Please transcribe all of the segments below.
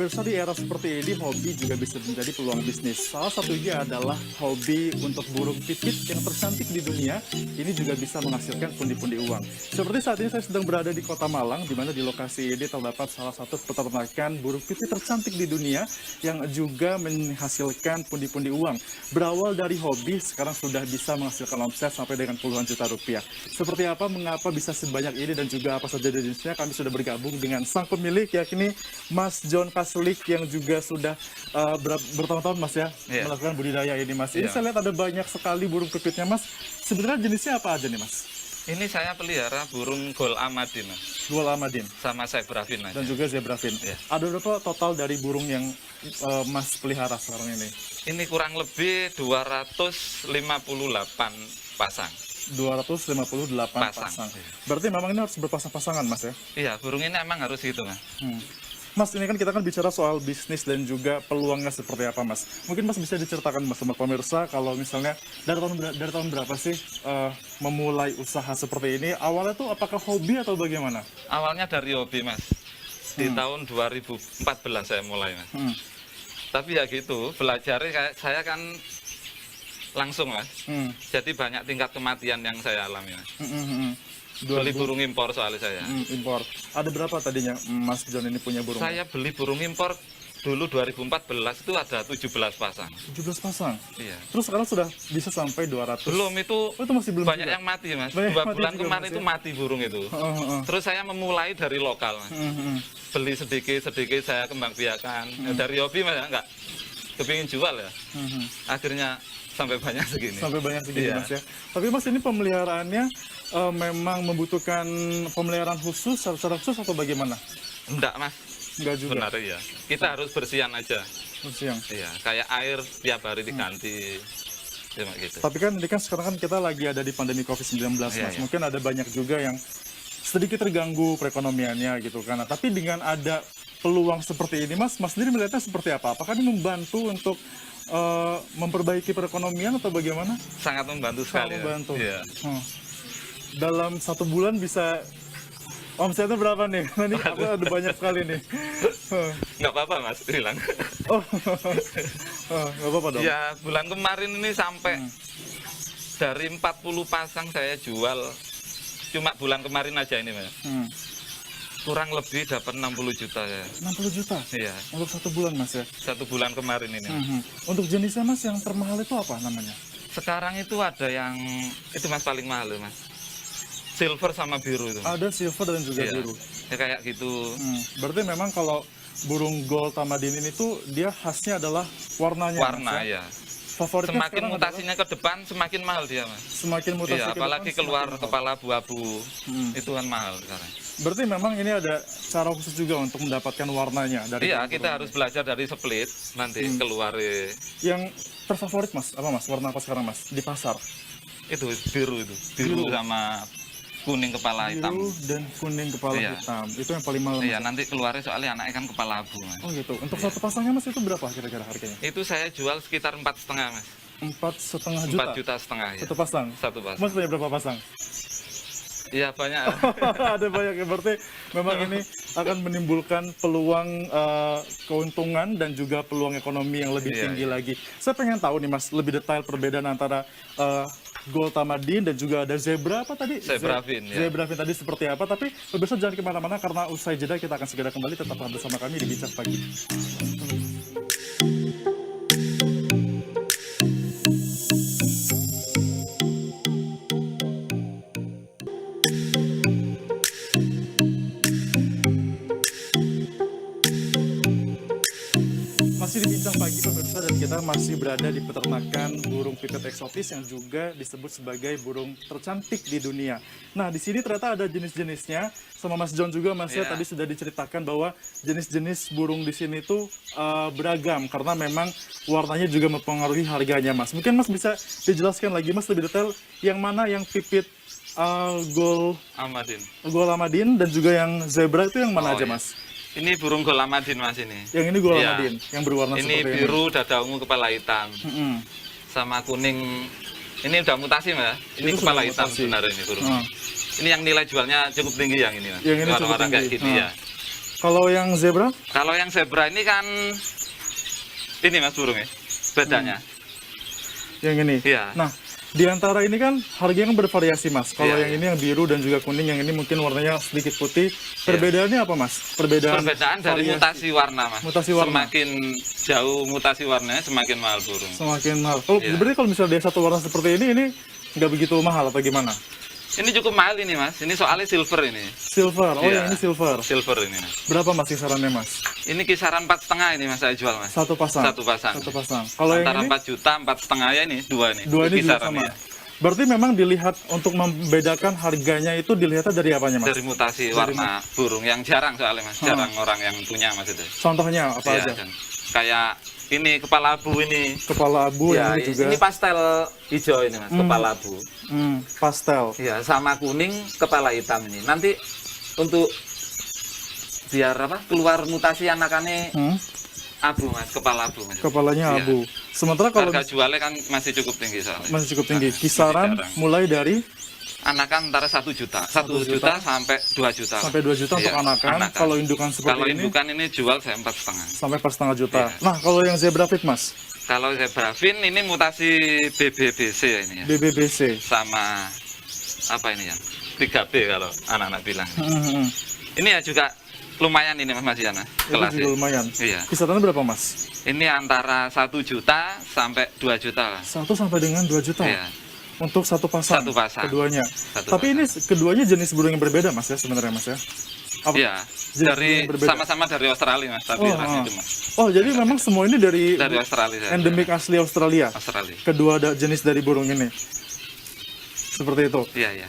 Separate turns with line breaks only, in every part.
pemirsa, di era seperti ini, hobi juga bisa menjadi peluang bisnis. Salah satunya adalah hobi untuk burung pipit yang tercantik di dunia. Ini juga bisa menghasilkan pundi-pundi uang. Seperti saat ini saya sedang berada di Kota Malang, di mana di lokasi ini terdapat salah satu peternakan burung pipit tercantik di dunia yang juga menghasilkan pundi-pundi uang. Berawal dari hobi, sekarang sudah bisa menghasilkan omset sampai dengan puluhan juta rupiah. Seperti apa, mengapa bisa sebanyak ini, dan juga apa saja jenisnya, kami sudah bergabung dengan sang pemilik, yakni Mas John Kasulik, yang juga sudah bertahun-tahun Mas ya, melakukan budidaya ini Mas. Ini saya lihat ada banyak sekali burung pipitnya Mas. Sebenarnya jenisnya apa aja nih Mas?
Ini saya pelihara burung Gol Amadin, Mas.
Gol Amadin.
Sama Zebrafin aja.
Dan juga Zebrafin.
Ya.
Ada berapa total dari burung yang Mas pelihara sekarang ini?
Ini kurang lebih 258 pasang.
258 pasang. Berarti memang ini harus berpasang-pasangan Mas ya?
Iya, burung ini emang harus gitu, Mas.
Mas, ini kan kita bicara soal bisnis dan juga peluangnya seperti apa Mas. Mungkin Mas bisa diceritakan Mas sama pemirsa, kalau misalnya dari tahun berapa sih memulai usaha seperti ini? Awalnya tuh apakah hobi atau bagaimana?
Awalnya dari hobi, Mas. Di tahun 2014 saya mulai, Mas. Tapi ya gitu, belajarnya saya kan langsung, Mas. Jadi banyak tingkat kematian yang saya alami, Mas. Beli burung impor soalnya saya.
Impor. Ada berapa tadinya Mas John ini punya burung?
Saya beli burung impor dulu 2014 itu ada 17 pasang.
17 pasang?
Iya.
Terus sekarang sudah bisa sampai 200?
Belum, itu,
itu masih belum
banyak
juga?
yang mati, Mas.
Banyak
2
mati
bulan
juga,
kemarin
Mas,
itu
ya?
mati burung itu. Terus saya memulai dari lokal, Mas. Beli sedikit-sedikit saya kembang biakan. Dari hobi, Mas, enggak kepingin jual ya. Akhirnya sampai banyak segini.
Sampai banyak segini,
Iya.
Mas ya. Tapi Mas, ini pemeliharaannya memang membutuhkan pemeliharaan khusus, secara khusus atau bagaimana?
Enggak, Mas.
Enggak juga.
Benar ya. Kita harus bersihan aja.
Siang.
Iya, kayak air tiap hari diganti. Cuma gitu.
Tapi kan ini kan sekarang kan kita lagi ada di pandemi COVID-19 Mas.
Iya.
Mungkin ada banyak juga yang sedikit terganggu perekonomiannya gitu kan. Nah, tapi dengan ada peluang seperti ini Mas sendiri melihatnya seperti apa? Apakah ini membantu untuk memperbaiki perekonomian atau bagaimana?
Sangat membantu sekali.
Sangat membantu.
Ya. Iya.
Dalam 1 bulan bisa omsetnya berapa nih? Nah, ini aku ada banyak sekali nih.
Nggak apa-apa, Mas, hilang.
Oh, nggak apa-apa dong.
Ya, bulan kemarin ini sampai dari 40 pasang saya jual. Cuma bulan kemarin aja ini, Mas. Kurang lebih dapat 60 juta ya.
60 juta?
Iya.
Untuk 1 bulan Mas ya?
1 bulan kemarin ini.
Untuk jenisnya Mas yang termahal itu apa namanya?
Sekarang itu ada yang, itu Mas paling mahal Mas. Silver sama biru itu.
Ada silver dan juga
Iya.
biru.
Ya kayak gitu.
Berarti memang kalau burung Gol Tamadin ini tuh dia khasnya adalah warnanya.
Warna
Mas,
ya.
Favoritnya
Semakin
sekarang
mutasinya ke depan semakin mahal dia, Mas.
semakin mutasi
Iya,
ke
apalagi
depan,
keluar
semakin mahal.
kepala abu-abu. Itu kan mahal sekarang.
Berarti memang ini ada cara khusus juga untuk mendapatkan warnanya dari
Iya,
burung-burung
kita harus belajar dari split nanti keluar
yang terfavorit Mas. Apa Mas? Warna apa sekarang Mas di pasar?
itu biru itu. Biru sama kuning kepala hitam.
Biru dan kuning kepala
Iya.
hitam. Itu yang paling mahal.
Iya,
Mas.
nanti keluarnya soalnya anaknya kan kepala abu, Mas.
Oh gitu. Untuk satu pasangnya Mas itu berapa kira-kira harganya?
Itu saya jual sekitar 4,5, Mas.
4,5 juta.
4 juta setengah ya.
Satu pasang.
Satu pasang.
Mas punya berapa pasang?
Iya, banyak.
Ada banyak ya, berarti memang ini akan menimbulkan peluang keuntungan dan juga peluang ekonomi yang lebih
Iya,
tinggi
iya.
lagi. Saya pengen tahu nih Mas, lebih detail perbedaan antara Gol Tamadin dan juga ada Zebra apa tadi?
Zebrafin, ya.
Zebrafin tadi seperti apa, tapi pemirsa jangan kemana-mana karena usai jeda kita akan segera kembali, tetaplah bersama kami di Bincang Pagi. Masih di Bincang Pagi pemirsa, dan kita masih berada di peternakan burung pipit eksotis yang juga disebut sebagai burung tercantik di dunia. Nah, di sini ternyata ada jenis-jenisnya. Sama Mas John juga Mas ya,
Iya.
tadi sudah diceritakan bahwa jenis-jenis burung di sini tuh beragam karena memang warnanya juga mempengaruhi harganya Mas. Mungkin Mas bisa dijelaskan lagi Mas lebih detail yang mana yang pipit Gol
Amadin.
Amadin dan juga yang Zebra itu yang mana
Oh,
aja
iya.
Mas?
Ini burung Gol Amadin, Mas, ini.
Yang ini Gol
Iya.
Amadin yang berwarna
Ini
seperti
biru, dada ungu, kepala hitam.
ini.
Sama kuning. Ini udah mutasi, Mas. Ini
Itu
kepala
sudah
hitam
mutasi.
sebenarnya ini burung.
Hmm.
Ini yang nilai jualnya cukup tinggi yang ini, Mas.
Yang ini cukup
Orang-orang kayak
tinggi.
gini ya.
Kalau yang zebra?
Kalau yang zebra ini kan ini mas burungnya bedanya.
Yang ini?
Iya.
Nah, di antara ini kan harganya kan bervariasi mas. Kalau
Iya,
yang
iya.
ini yang biru dan juga kuning, yang ini mungkin warnanya sedikit putih. Perbedaannya apa mas? Perbedaan
dari
variasi.
mutasi warna mas.
Mutasi warna.
Semakin jauh mutasi warnanya semakin mahal burung.
Semakin mahal. Kalau
Iya.
berarti kalau misalnya dia satu warna seperti ini nggak begitu mahal atau gimana?
Ini cukup mahal ini mas. Ini soalnya silver ini.
Silver. Oh,
Iya.
yang ini silver.
Silver ini mas.
Berapa mas kisarannya mas?
Ini kisaran 4,5 ini mas saya jual mas.
Satu pasang.
Satu pasang.
Satu pasang. Kalau yang
Antara
ini
4 juta, 4,5 ya ini dua nih.
dua ini juga
kisarannya.
sama. Berarti memang dilihat untuk membedakan harganya itu dilihatnya dari apanya mas?
Dari mutasi warna burung yang jarang soalnya mas. Jarang orang yang punya mas itu.
Contohnya apa
Iya,
aja?
dan kayak ini kepala abu ini.
Kepala abu
Ya,
yang ini juga.
ini pastel hijau ini mas, kepala abu.
Pastel.
Ya, sama kuning kepala hitam ini. Nanti untuk biar apa? Keluar mutasi anakannya abu mas, kepala abu mas.
Kepalanya
Iya.
abu. Sementara kalau
Harga jualnya kan masih cukup tinggi soalnya.
masih cukup tinggi,
Nah,
kisaran
masih jarang.
mulai dari
Anakan antara 1 juta, 1
juta
juta sampai 2 juta.
sampai 2 juta untuk
Iya,
anakan. Kalau indukan seperti
Kalau
ini
indukan ini jual saya 4,5.
sampai per setengah juta.
Iya.
Nah, kalau yang zebra fit mas,
Kalau zebra fin ini mutasi BBBC ya ini ya.
BBBC.
Sama apa ini ya? 3B kalau anak-anak bilang.
Hmm.
Ini ya juga lumayan ini Mas Yana.
Itu juga lumayan.
Iya.
Kisarannya berapa mas?
Ini antara 1 juta sampai 2 juta lah.
1 sampai dengan 2 juta.
Iya.
Untuk satu pasang.
Satu pasang.
Keduanya.
Satu
Tapi
pasang.
ini keduanya jenis burung yang berbeda mas ya sebenarnya mas ya. Apa?
Iya.
Jenis
Dari
yang berbeda.
sama-sama dari Australia Mas, tapi rasnya cuma
Oh, jadi memang semua ini dari
dari Australia. saya.
endemik asli Australia.
Australia.
Kedua jenis dari burung ini. Seperti itu.
Iya, iya.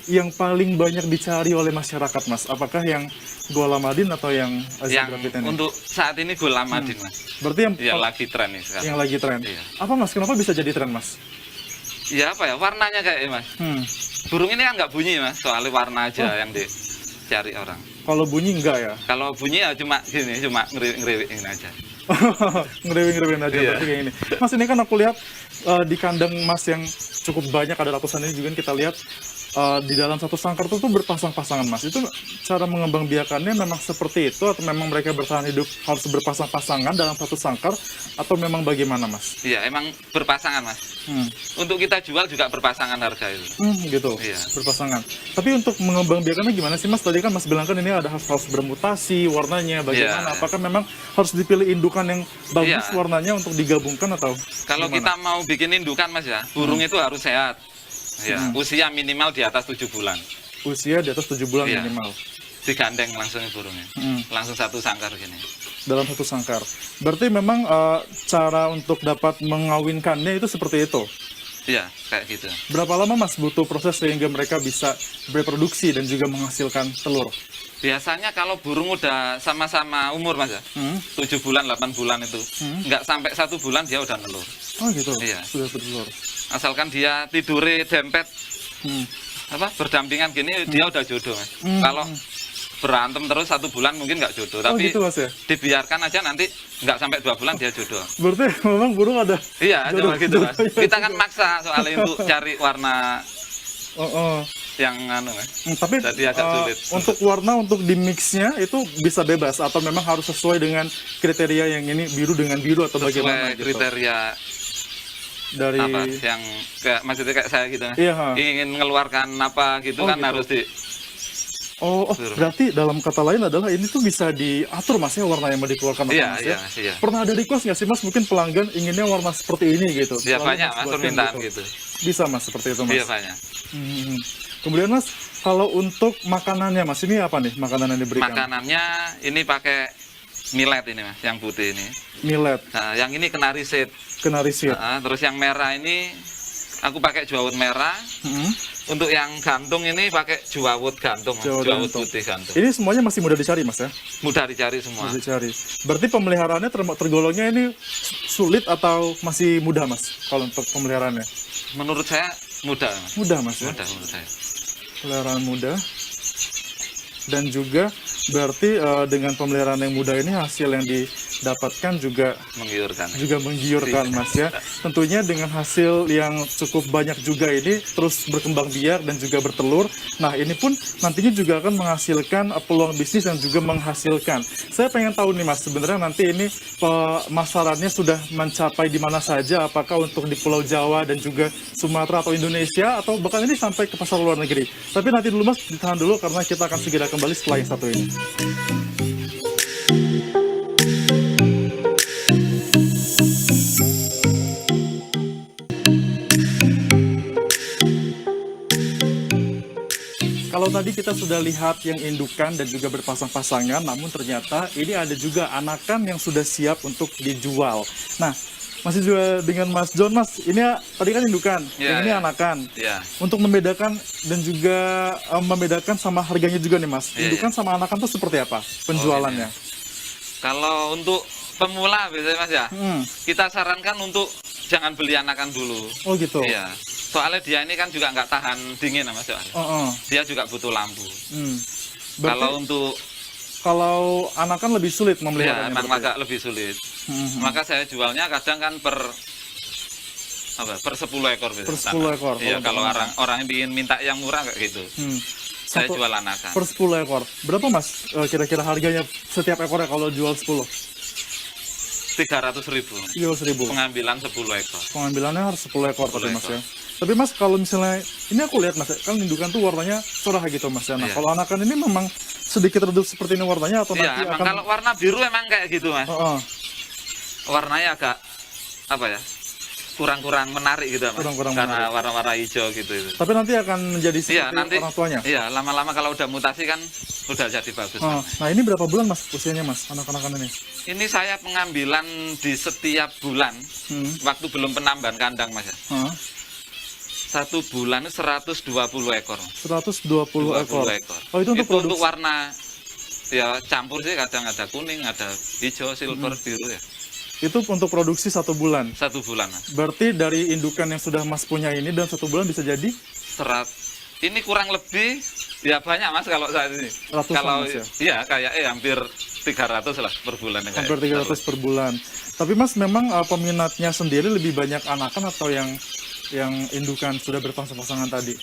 Yang paling banyak dicari oleh masyarakat, Mas, apakah yang Gualamadin atau yang
Yang
zebra pit ini?
untuk saat ini Gulamadin Mas.
Berarti yang
Ya lagi tren nih sekarang.
yang lagi tren.
Iya.
Apa, Mas? Kenapa bisa jadi tren, Mas?
Ya apa ya warnanya kayak Mas. Burung ini kan nggak bunyi Mas, soalnya warna aja yang dicari orang.
Kalau bunyi enggak ya?
Kalau bunyi ya cuma gini, cuma ngeriwik-ngeriwikin aja.
Ngerewin-ngerewin aja
Iya.
berarti kayak ini. Mas, ini kan aku lihat di kandang Mas yang cukup banyak, ada ratusan ini juga kita lihat di dalam satu sangkar itu tuh berpasang-pasangan, Mas. Itu cara mengembangbiakannya memang seperti itu atau memang mereka bertahan hidup harus berpasang-pasangan dalam satu sangkar atau memang bagaimana, Mas?
Iya, emang berpasangan Mas. Untuk kita jual juga berpasangan harga itu.
Gitu,
Iya.
berpasangan. Tapi untuk mengembangbiakannya gimana sih, Mas? Tadi kan Mas bilang kan ini ada harus bermutasi warnanya, bagaimana?
Iya.
Apakah memang harus dipilih indukan yang bagus
Iya.
warnanya untuk digabungkan atau
Kalau
gimana?
kita mau bikin indukan Mas ya, burung itu harus sehat. Ya, usia minimal di atas 7 bulan.
Usia di atas 7 bulan
Iya.
minimal
Digandeng langsung burungnya. Langsung satu sangkar gini.
dalam satu sangkar. Berarti memang cara untuk dapat mengawinkannya itu seperti itu.
Iya, kayak gitu.
Berapa lama, Mas, butuh proses sehingga mereka bisa bereproduksi dan juga menghasilkan telur?
Biasanya kalau burung udah sama-sama umur Mas ya, 7 bulan, 8 bulan itu, nggak sampai 1 bulan dia udah nelur.
Oh gitu,
Iya.
sudah bertelur.
Asalkan dia tidure dempet, berdampingan gini, dia udah jodoh Mas. Kalau berantem terus 1 bulan mungkin nggak jodoh,
Oh
tapi
gitu, Mas ya?
dibiarkan aja nanti nggak sampai 2 bulan dia jodoh.
Berarti memang burung ada
Iya,
jodoh-
cuma gitu Mas.
jodohnya
Kita kan maksa soalnya untuk cari warna
Oh.
yang Mas.
Tapi
Jadi agak sulit.
untuk warna, untuk di mixnya itu bisa bebas atau memang harus sesuai dengan kriteria yang ini biru dengan biru atau bagaimana
Sesuai
gitu?
kriteria
Dari
apa yang kayak maksudnya kayak saya gitu Mas.
Iya, ha.
Ingin mengeluarkan apa gitu
Oh,
kan
gitu.
harus di
berarti dalam kata lain adalah ini tuh bisa diatur, Mas, ya, warna yang mau dikeluarkan apa,
Iya,
Mas,
iya,
ya?
Mas, iya.
Pernah ada request nggak sih, Mas, mungkin pelanggan inginnya warna seperti ini gitu?
Ya
Lalu
banyak
Mas
Mas
buatkan
permintaan gitu.
Bisa, Mas, seperti itu, Mas?
Iya banyak.
Hmm. Kemudian, Mas, kalau untuk makanannya, Mas, ini apa nih makanan yang diberikan?
Makanannya ini pakai millet ini Mas, yang putih ini.
Millet,
Nah, yang ini kenari seed.
kenari seed.
Nah, terus yang merah ini aku pakai juawut merah. Untuk yang gantung ini pakai juawut gantung, Mas.
Juawut
Juawut
gantung.
putih gantung.
Ini semuanya masih mudah dicari, Mas, ya?
Mudah dicari semua.
Mudah dicari. Berarti pemeliharaannya tergolongnya ini sulit atau masih mudah, Mas, kalau untuk pemeliharaannya?
Menurut saya mudah Mas.
Mudah, Mas, ya?
Mudah menurut saya.
Peliharaan mudah. Dan juga Berarti dengan pemeliharaan yang mudah ini hasil yang didapatkan juga
Menggiurkan.
menggiurkan Mas ya. Tentunya dengan hasil yang cukup banyak juga ini terus berkembang biak dan juga bertelur. Nah ini pun nantinya juga akan menghasilkan peluang bisnis yang juga menghasilkan. Saya pengen tahu nih Mas, sebenarnya nanti ini pemasarannya sudah mencapai di mana saja? Apakah untuk di Pulau Jawa dan juga Sumatera atau Indonesia, atau bahkan ini sampai ke pasar luar negeri? Tapi nanti dulu Mas, ditahan dulu karena kita akan segera kembali setelah yang satu ini. Kalau tadi kita sudah lihat yang indukan dan juga berpasang-pasangan, namun ternyata ini ada juga anakan yang sudah siap untuk dijual. Nah, masih juga dengan Mas John, Mas. Ini tadi kan indukan,
Ya,
yang ini
ya.
anakan.
Ya.
Untuk membedakan dan juga membedakan sama harganya juga nih Mas.
Ya,
Indukan sama anakan itu seperti apa penjualannya?
Kalau untuk pemula biasanya Mas ya,
Hmm.
kita sarankan untuk jangan beli anakan dulu.
Oh gitu.
Iya. Soalnya dia ini kan juga nggak tahan dingin Mas ya.
Oh, oh.
Dia juga butuh lampu.
Hmm.
Kalau
Berarti
untuk
kalau anakan lebih sulit
ya
memeliharanya.
emang
berarti?
agak lebih sulit.
Hmm.
Maka saya jualnya kadang kan per 10 ekor biasanya.
Per 10 ekor,
Iya,
kalau
kalau
untuk
orang ingin minta yang murah kayak gitu.
Hmm.
Saya
Satu-
jual anakan.
Per 10 ekor. Berapa Mas kira-kira harganya setiap ekornya kalau jual 10?
300.000.
300.000.
Pengambilan 10 ekor.
Pengambilannya harus 10 ekor
10
tadi Mas
ekor.
ya. Tapi Mas kalau misalnya, ini aku lihat Mas, kan indukan tuh warnanya cerah gitu Mas ya. Nah
Iya.
kalau anakan ini memang sedikit redup seperti ini warnanya atau
Iya,
nanti
emang
akan...
kalau warna biru emang kayak gitu Mas.
Oh, oh.
Warnanya agak apa ya? Kurang-kurang menarik gitu Mas.
Kurang-kurang
Karena
menarik.
warna-warna hijau gitu itu.
Tapi nanti akan menjadi seperti
Iya, nanti
orang tuanya?
iya, lama-lama kalau udah mutasi kan udah jadi bagus.
Oh.
Mas.
Nah ini berapa bulan Mas usianya Mas, anak-anakan ini?
Ini saya pengambilan di setiap bulan
Hmm.
waktu belum penambahan kandang Mas ya.
Hah?
1 bulan 120 ekor.
120 ekor.
20 ekor.
Oh itu untuk produksi?
untuk warna ya campur sih, kadang ada kuning, ada hijau, silver, biru ya.
Itu untuk produksi 1 bulan.
1 bulan Mas.
Berarti dari indukan yang sudah Mas punya ini dan 1 bulan bisa jadi
Ini kurang lebih ya banyak Mas kalau saat ini.
Ratusan,
Kalau
Mas, ya?
iya kayak hampir 300 lah per bulan ya, kayak.
hampir 300 per bulan. Tapi Mas memang peminatnya sendiri lebih banyak anakan atau yang indukan sudah berpasang-pasangan tadi?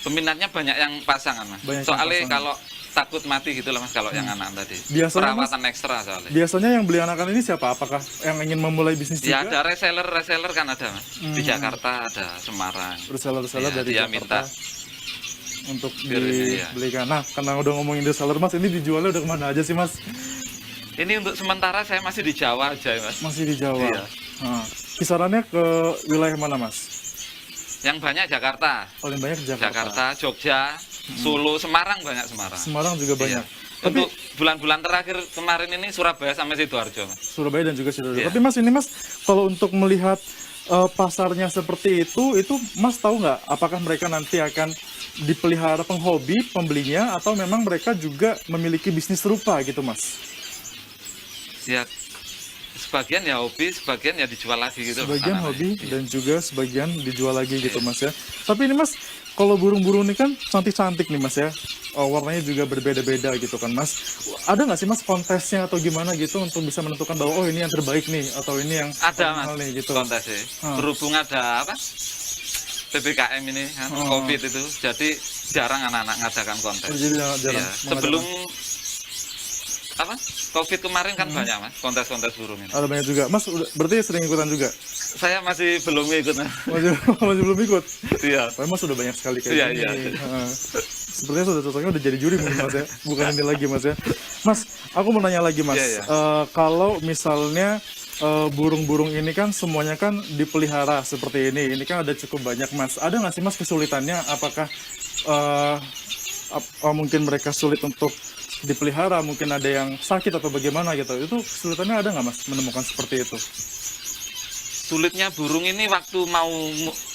Peminatnya banyak yang pasangan Mas.
Banyak yang
Soalnya
pasangan.
kalau takut mati gitu lah Mas kalau yang anak tadi.
Biasanya,
Perawatan ekstra soalnya.
Biasanya yang beli anakan ini siapa? Apakah yang ingin memulai bisnis
Ya
juga?
ada reseller kan ada Mas. Di Jakarta ada, Semarang.
Reseller-reseller
Iya,
dari
dia
Jakarta
minta
untuk
Iya.
dibelikan. Nah, karena udah ngomongin reseller Mas, ini dijualnya udah kemana aja sih Mas?
Ini untuk sementara saya masih di Jawa aja Mas.
Masih di Jawa.
Iya.
Nah, kisarannya ke wilayah mana Mas?
Yang banyak Jakarta.
Paling banyak Jakarta.
Jakarta, Jogja, Solo, Semarang banyak Semarang.
Semarang juga banyak.
Iya.
Tapi
Untuk bulan-bulan terakhir kemarin ini Surabaya sampai Sidoarjo Mas.
Surabaya dan juga Sidoarjo.
Iya.
Tapi Mas ini Mas, kalau untuk melihat pasarnya seperti itu Mas tahu nggak apakah mereka nanti akan dipelihara penghobi pembelinya atau memang mereka juga memiliki bisnis serupa gitu Mas?
Ya sebagian ya hobi, sebagian ya dijual lagi gitu.
Sebagian
anak-anak.
hobi
Iya.
dan juga sebagian dijual lagi gitu Mas ya. Tapi ini Mas, kalau burung-burung ini kan cantik-cantik nih Mas ya. Warnanya juga berbeda-beda gitu kan Mas. Ada nggak sih Mas kontesnya atau gimana gitu untuk bisa menentukan bahwa oh ini yang terbaik nih atau ini yang
Ada
paling
Mas
mahal nih gitu.
kontesnya.
Hmm.
Berhubung ada apa? PPKM ini kan,
Oh.
COVID itu, jadi jarang anak-anak ngadakan kontes.
Jadi jarang
Iya.
mengadakan-
Sebelum apa? COVID kemarin kan banyak Mas, kontes-kontes burung ini.
Ada banyak juga. Mas berarti sering ikutan juga?
Saya masih belum ikut.
Masih belum ikut?
Iya.
Tapi Mas sudah banyak sekali kayak
Iya,
gini.
iya.
Heeh. Sepertinya sudah cocoknya udah jadi juri mungkin Mas ya. Bukan ini lagi Mas ya. Mas, aku mau nanya lagi Mas.
Iya, iya.
Kalau misalnya burung-burung ini kan semuanya kan dipelihara seperti ini. Ini kan ada cukup banyak Mas. Ada nggak sih Mas kesulitannya? Apakah mungkin mereka sulit untuk dipelihara, mungkin ada yang sakit atau bagaimana gitu. Itu kesulitannya ada nggak Mas menemukan seperti itu?
Sulitnya burung ini waktu mau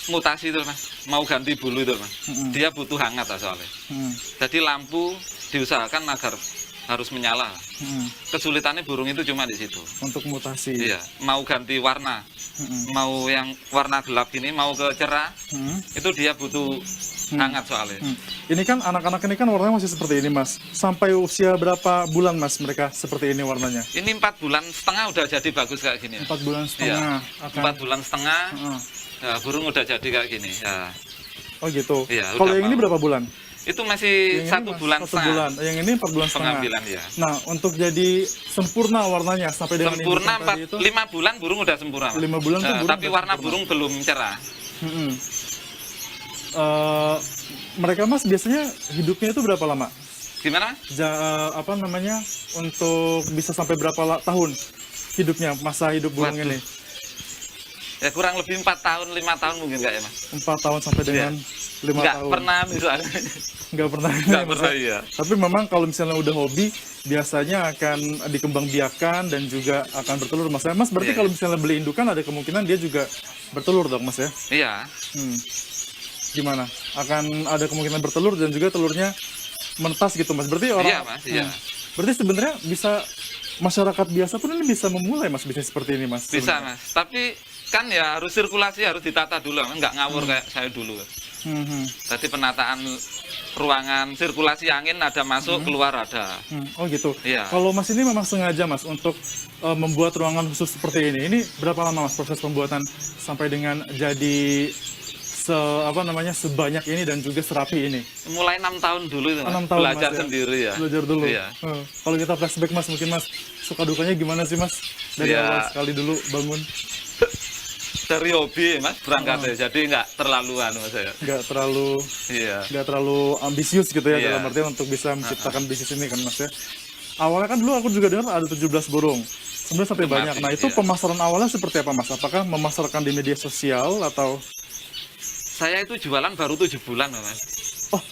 mutasi itu Mas, mau ganti bulu itu Mas.
Mm-mm.
Dia butuh hangat lah soalnya.
Hmm.
Jadi lampu diusahakan agar harus menyala.
Hmm.
Kesulitannya burung itu cuma di situ.
Untuk mutasi.
Iya, mau ganti warna,
Mm-mm.
mau yang warna gelap ini mau ke cerah,
Hmm.
itu dia butuh hangat soalnya.
Ini kan anak-anak ini kan warnanya masih seperti ini Mas. Sampai usia berapa bulan Mas mereka seperti ini warnanya?
Ini 4 bulan setengah udah jadi bagus kayak gini.
4 bulan setengah.
Iya. 4 bulan setengah, ya, burung udah jadi kayak gini. Ya.
Oh gitu.
Iya,
kalau
udah
yang ini
mau.
berapa bulan?
Itu masih
Yang
1
ini
bulan
1
setengah.
bulan. Yang ini 4 bulan setengah.
Pengambilan ya.
Nah, untuk jadi sempurna warnanya sampai dengan
Sempurna
indukan tadi itu
5 bulan burung udah sempurna.
5 bulan tuh burung
tapi
udah
warna
sempurna.
burung belum cerah.
Mm-mm. Mereka Mas biasanya hidupnya itu berapa lama?
Gimana?
Apa namanya untuk bisa sampai berapa tahun hidupnya masa hidup burung
Waduh.
ini?
Ya kurang lebih 4 tahun, 5 tahun mungkin nggak ya Mas?
4 tahun sampai dengan 5
Nggak
tahun.
pernah misalnya.
Nggak pernah.
Nggak
Mas,
pernah
ya?
iya.
Tapi memang kalau misalnya udah hobi biasanya akan dikembangbiakan dan juga akan bertelur Mas. Mas berarti
Iya,
kalau misalnya beli indukan ada kemungkinan dia juga bertelur dong Mas ya?
Iya.
Gimana? Akan ada kemungkinan bertelur dan juga telurnya menetas gitu Mas. Berarti orang
Iya Mas, iya.
Berarti sebenarnya bisa masyarakat biasa pun ini bisa memulai Mas bisnis seperti ini Mas.
Bisa
sebenarnya.
Mas. Tapi kan ya harus sirkulasi, harus ditata dulu, nggak ngawur kayak saya dulu. Tadi penataan ruangan, sirkulasi angin ada masuk, keluar ada.
Oh gitu.
Iya.
Kalau Mas ini memang sengaja Mas untuk membuat ruangan khusus seperti ini. Ini berapa lama Mas proses pembuatan sampai dengan jadi sebanyak ini dan juga serapi ini?
Mulai 6 tahun dulu itu Mas.
6 tahun
Belajar
Mas, ya?
sendiri ya.
Belajar dulu.
Iya.
Kalau kita flashback Mas, mungkin Mas suka dukanya gimana sih Mas dari
Iya.
awal sekali dulu bangun?
Dari hobi Mas berangkat jadi nggak terlalu Mas saya.
Nggak
Iya.
terlalu ambisius gitu ya
Iya.
dalam artian untuk bisa menciptakan bisnis ini kan Mas ya. Awalnya kan dulu aku juga dengar ada 17 burung. Sebenarnya sampai
Masih,
banyak. Nah itu
iya.
pemasaran awalnya seperti apa Mas? Apakah memasarkan di media sosial atau?
Saya itu jualan baru 7 bulan Mas.
Oh,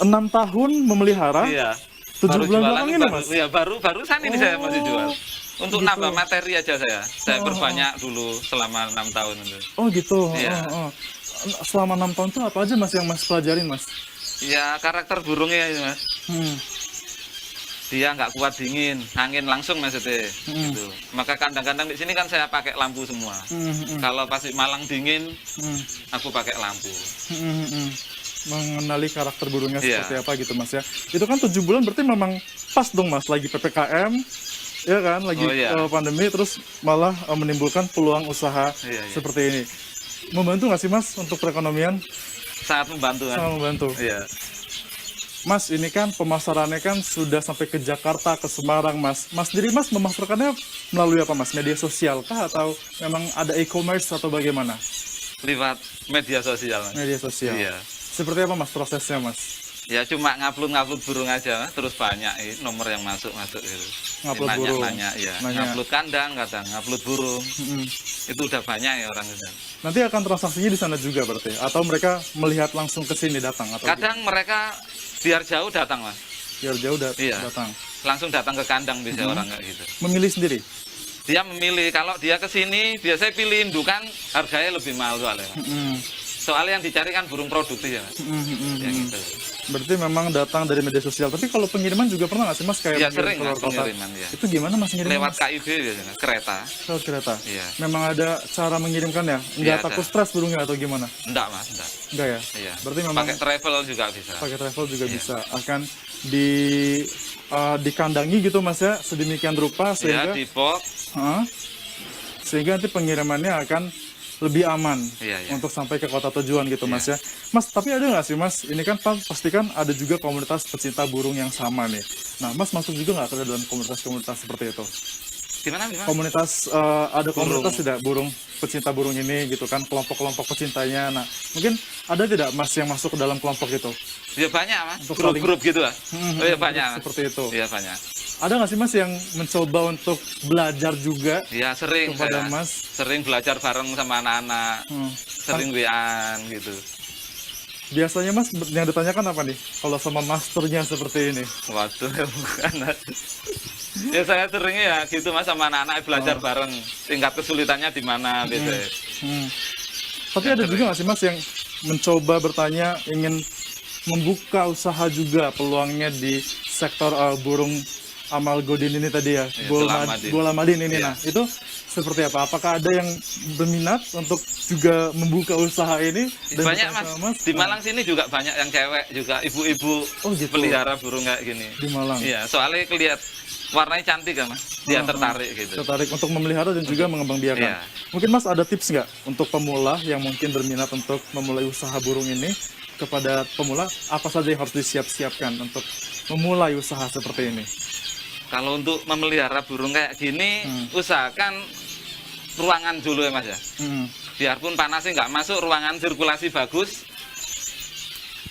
6 tahun memelihara?
Iya.
7
Baru
bulan
jualan
belakang ini
baru,
Mas?
Iya, barusan ini saya masih jual. Untuk
gitu.
nambah materi aja saya. Saya perbanyak dulu selama 6 tahun itu.
Oh gitu.
Iya.
Selama 6 tahun tuh apa aja Mas yang Mas pelajarin Mas?
Ya karakter burungnya itu Mas. Dia nggak kuat dingin, angin langsung maksudnya. Gitu. Maka kandang-kandang di sini kan saya pakai lampu semua. Kalau pas Malang dingin, aku pakai lampu.
Mengenali karakter burungnya
Iya.
seperti apa gitu Mas ya. Itu kan 7 bulan berarti memang pas dong Mas, lagi PPKM, ya kan, lagi
Oh, iya.
pandemi terus malah menimbulkan peluang usaha
Iya.
seperti ini. Membantu nggak sih Mas untuk perekonomian?
Sangat membantu kan.
Sangat membantu.
Iya.
Mas, ini kan pemasarannya kan sudah sampai ke Jakarta, ke Semarang, Mas. Mas sendiri, Mas, memasarkannya melalui apa, Mas? Media sosial kah? Atau memang ada e-commerce atau bagaimana?
Lewat media sosial Mas.
Media sosial.
Iya.
Seperti apa, Mas, prosesnya, Mas?
Ya cuma ngupload burung aja Mas. Terus banyak nomor yang masuk gitu.
Ngupload
nanya,
burung.
Nanya, ya.
Nanya.
Ngupload kandang kadang, ngupload burung. Itu udah banyak ya orang itu.
Nanti akan transaksinya di sana juga berarti? Atau mereka melihat langsung ke sini datang? Atau
Kadang mereka biar jauh datang Mas.
biar jauh
Iya.
datang?
Langsung datang ke kandang bisa orang kayak gitu.
Memilih sendiri?
Dia memilih, kalau dia ke sini biasanya pilih indukan, harganya lebih mahal soalnya. Soalnya yang dicari kan burung produktif ya Mas. Ya gitu.
Berarti memang datang dari media sosial. Tapi kalau pengiriman juga pernah nggak sih, Mas? Kayak
Ya
mengirim
sering
keluar
Mas,
kota?
pengiriman ya.
Itu gimana, Mas, ngirimnya,
Lewat
Mas?
KIB biasanya, kereta.
Lewat kereta?
Iya.
Memang ada cara mengirimkannya? Nggak
Iya,
takut
ada.
stres burungnya atau gimana?
Enggak Mas, enggak.
Enggak ya?
Iya.
Berarti memang
Pakai travel juga bisa.
pakai travel juga
Iya.
bisa. Akan dikandangi gitu, Mas ya, sedemikian rupa
Ya,
sehingga
di pot.
sehingga nanti pengirimannya akan lebih aman
Iya, iya.
untuk sampai ke kota tujuan gitu, Mas ya. Mas, tapi ada nggak sih, Mas? Ini kan pastikan ada juga komunitas pecinta burung yang sama nih. Nah, Mas masuk juga nggak ke dalam komunitas-komunitas seperti itu?
Gimana?
Komunitas ada komunitas tidak burung pecinta burung ini gitu kan, kelompok-kelompok pecintanya. Nah, mungkin ada tidak Mas yang masuk ke dalam kelompok itu?
Ya banyak Mas,
Untuk
grup-grup gitu lah. Oh ya banyak Mas.
Seperti itu.
Iya banyak.
Ada nggak sih Mas yang mencoba untuk belajar juga
Ya sering
kepada
saya.
Mas?
Sering belajar bareng sama anak-anak. Sering WA-an gitu.
Biasanya Mas yang ditanyakan apa nih? Kalau sama masternya seperti ini?
Waduh, bukan. Ya saya seringnya ya gitu Mas sama anak-anak belajar bareng. Tingkat kesulitannya di mana gitu.
Tapi ada juga nggak sih Mas yang mencoba bertanya, ingin membuka usaha juga peluangnya di sektor burung Amal Godin ini tadi ya,
Golamadin.
Golamadin ini.
Iya.
Nah, itu seperti apa? Apakah ada yang berminat untuk juga membuka usaha ini? Dan
Banyak mas,
bersama
di Malang sini juga banyak yang cewek juga, ibu-ibu
Oh, gitu.
pelihara burung kayak gini.
Di Malang.
Iya, soalnya kelihatan warnanya cantik kan mas, dia tertarik gitu.
Tertarik untuk memelihara dan juga mengembangbiakan.
Iya.
Mungkin Mas ada tips nggak untuk pemula yang mungkin berminat untuk memulai usaha burung ini? Kepada pemula, apa saja yang harus disiap-siapkan untuk memulai usaha seperti ini?
Kalau untuk memelihara burung kayak gini, usahakan ruangan dulu ya mas ya. Biarpun panasnya nggak masuk, ruangan sirkulasi bagus,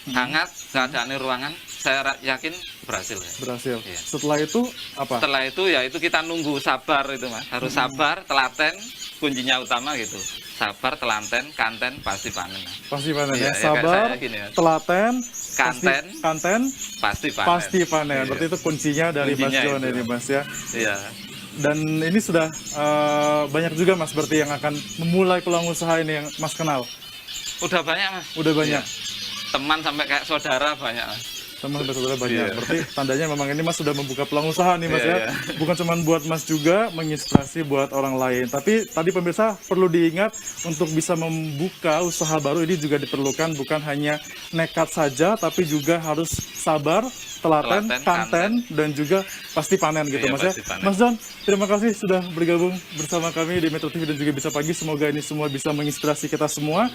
hangat, keadaannya ruangan, saya yakin berhasil ya.
Berhasil.
Iya.
Setelah itu apa?
Setelah itu ya itu kita nunggu, sabar itu mas, harus sabar, telaten, kuncinya utama gitu. Sabar, telaten, kanten, pasti panen.
Pasti panen ya.
Iya, ya, kayak
Sabar,
saya gini ya.
telaten,
Kanten,
kanten,
pasti panen.
pasti panen.
Iya.
Berarti itu kuncinya dari Mas
Kuncinya
John
itu.
ini Mas ya.
Iya.
Dan ini sudah banyak juga Mas berarti yang akan memulai peluang usaha ini yang Mas kenal.
Udah banyak mas.
Udah banyak.
Iya. Teman sampai kayak saudara banyak mas.
Teman saudara banyak.
Iya.
Berarti tandanya memang ini Mas sudah membuka peluang usaha nih Mas
Iya,
ya.
iya.
Bukan cuma buat Mas juga, menginspirasi buat orang lain. Tapi tadi pemirsa perlu diingat untuk bisa membuka usaha baru ini juga diperlukan bukan hanya nekat saja, tapi juga harus sabar, telaten,
Telaten,
kanten, dan juga pasti panen gitu
Iya,
Mas ya.
pasti panen.
Mas John, terima kasih sudah bergabung bersama kami di Metro TV dan juga Bisa Pagi. Semoga ini semua bisa menginspirasi kita semua.